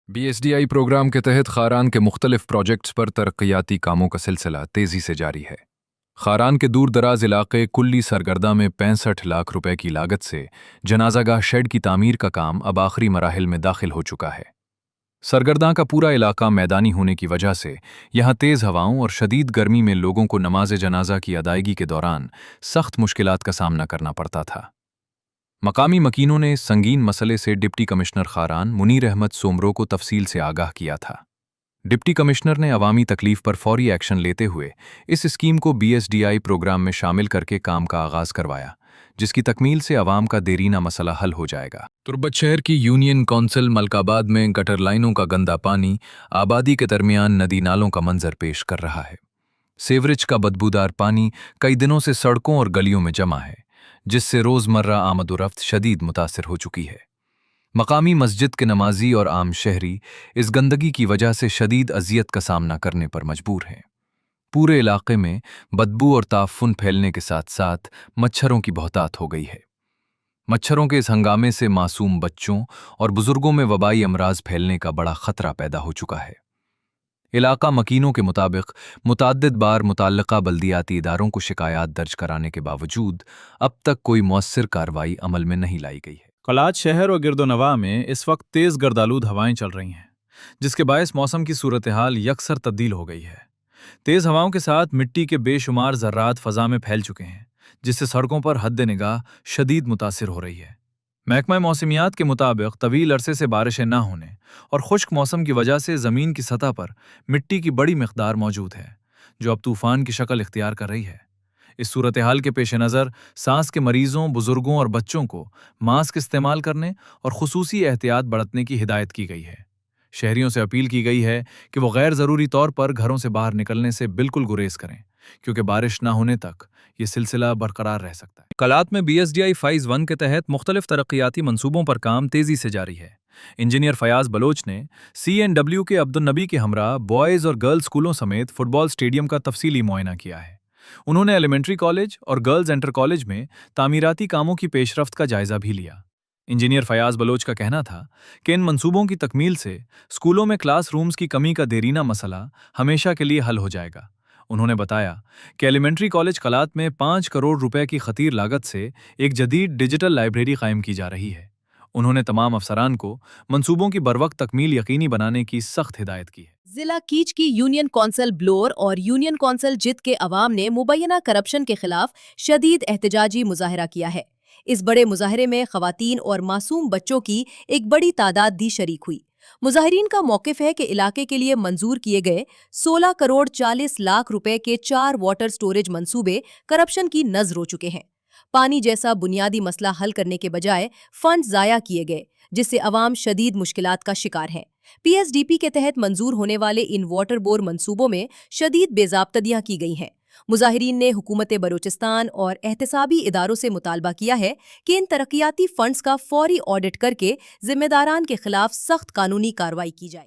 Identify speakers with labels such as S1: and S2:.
S1: BSDI programme के तहत खारान के मुख्तलिफ प्रोजेक्ट्स पर तरक्याती कामों का सिलसिला तेजी से जारी है। खारान के दूर दराज इलाके कुल्ली सरगर्दा में 65 लाख रुपए की लागत से जनाजागाह शेड की तामीर का काम अब आखिरी मराहिल में दाखिल हो चुका है। सरगर्दा का पूरा इलाका मैदानी होने की वजह से यहाँ तेज हवाओं और शदीद गर्मी में लोगों को नमाज जनाजा की अदायगी के दौरान सख्त मुश्किलात का सामना करना पड़ता था। मकामी मकीनों ने इस संगीन मसले से डिप्टी कमिश्नर खारान मुनीर अहमद सोमरो को तफसील से आगाह किया था। डिप्टी कमिश्नर ने अवामी तकलीफ पर फौरी एक्शन लेते हुए इस स्कीम को BSDI प्रोग्राम में शामिल करके काम का आगाज करवाया, जिसकी तकमील से अवाम का देरीना मसला हल हो जाएगा। तुर्बत शहर की यूनियन कौंसिल मलकाबाद में गटर लाइनों का गंदा पानी आबादी के दरमियान नदी नालों का मंजर पेश कर रहा है। सेवरेज का बदबूदार पानी कई दिनों से सड़कों और गलियों में जमा है, जिससे रोजमर्रा आमदोरफ्त शदीद मुतासिर हो चुकी है। मकामी मस्जिद के नमाजी और आम शहरी इस गंदगी की वजह से शदीद अजियत का सामना करने पर मजबूर हैं। पूरे इलाके में बदबू और ताफुन फैलने के साथ साथ मच्छरों की बहुतात हो गई है। मच्छरों के इस हंगामे से मासूम बच्चों और बुजुर्गों में वबाई अमराज फैलने का बड़ा खतरा पैदा हो चुका है। इलाका मकीनों के मुताबिक मुतअद्दिद बार मुतल्लिका बल्दियाती इदारों को शिकायत दर्ज कराने के बावजूद अब तक कोई मौसर कार्रवाई अमल में नहीं लाई गई है।
S2: कलात शहर और गिरदोनवा में इस वक्त तेज गर्दालूद हवाएं चल रही हैं, जिसके बायस मौसम की सूरत हाल यकसर तब्दील हो गई है। तेज हवाओं के साथ मिट्टी के बेशुमार ज़र्रात फ़ज़ा में फैल चुके हैं, जिससे सड़कों पर हद निगाह शदीद मुतासिर हो रही है। महकमा मौसमियात के मुताबिक तवील अरसे से बारिशें न होने और खुश्क मौसम की वजह से ज़मीन की सतह पर मिट्टी की बड़ी मिक़दार मौजूद है, जो अब तूफ़ान की शक्ल इख्तियार कर रही है। इस सूरत हाल के पेश नज़र सांस के मरीजों, बुजुर्गों और बच्चों को मास्क इस्तेमाल करने और खुसूसी एहतियात बरतने की हिदायत की गई है। शहरियों से अपील की गई है कि वो गैर ज़रूरी तौर पर घरों से बाहर निकलने से बिल्कुल गुरेज करें, क्योंकि बारिश न होने तक ये सिलसिला बरकरार रह सकता है। कलात में BSDI फ़ेज़ 1 के तहत मुख्तलिफ तरक्याती मंसूबों पर काम तेज़ी से जारी है। इंजीनियर फयाज बलोच ने CNW के अब्दुलनबी के हमरा बॉयज़ और गर्ल्स स्कूलों समेत फुटबॉल स्टेडियम का तफसीली मुआयना किया है। उन्होंने एलिमेंट्री कॉलेज और गर्ल्स इंटर कॉलेज में तामीराती कामों की पेशरफ्त का जायजा भी लिया। इंजीनियर फयाज बलोच का कहना था कि इन मंसूबों की तकमील से स्कूलों में क्लासरूम्स की कमी का देरीना मसला हमेशा के लिए हल हो जाएगा। उन्होंने बताया कि एलिमेंट्री कॉलेज कलात में 5 करोड़ रुपए की खतीर लागत से एक जदीद डिजिटल लाइब्रेरी कायम की जा रही है। उन्होंने तमाम अफसरान को मंसूबों की बरवक्त तकमील यकीनी बनाने की सख्त हिदायत की है।
S3: जिला कीच की यूनियन कौंसिल ब्लोर और यूनियन कौंसिल जित के अवाम ने मुबैना करप्शन के खिलाफ शदीद एहतजाजी मुजाहरा किया है। इस बड़े मुजाहरे में खवातीन और मासूम बच्चों की एक बड़ी तादाद भी शरीक हुई। मुजाहिरीन का मौक़िफ़ है कि इलाके के लिए मंजूर किए गए 16 करोड़ 40 लाख रुपए के 4 वाटर स्टोरेज मंसूबे करप्शन की नज़र हो चुके हैं। पानी जैसा बुनियादी मसला हल करने के बजाय फंड ज़ाया किए गए, जिससे अवाम शदीद मुश्किलात का शिकार हैं। PSDP के तहत मंजूर होने वाले इन वाटर बोर मंसूबों में शदीद बेज़ाब्तगियां की गई हैं। मुजाहिरीन ने हुकूमत बलूचिस्तान और एहतसाबी इदारों से मुतालबा किया है कि इन तरक्याती फंड्स का फौरी ऑडिट करके जिम्मेदारान के खिलाफ सख्त कानूनी कार्रवाई की जाए।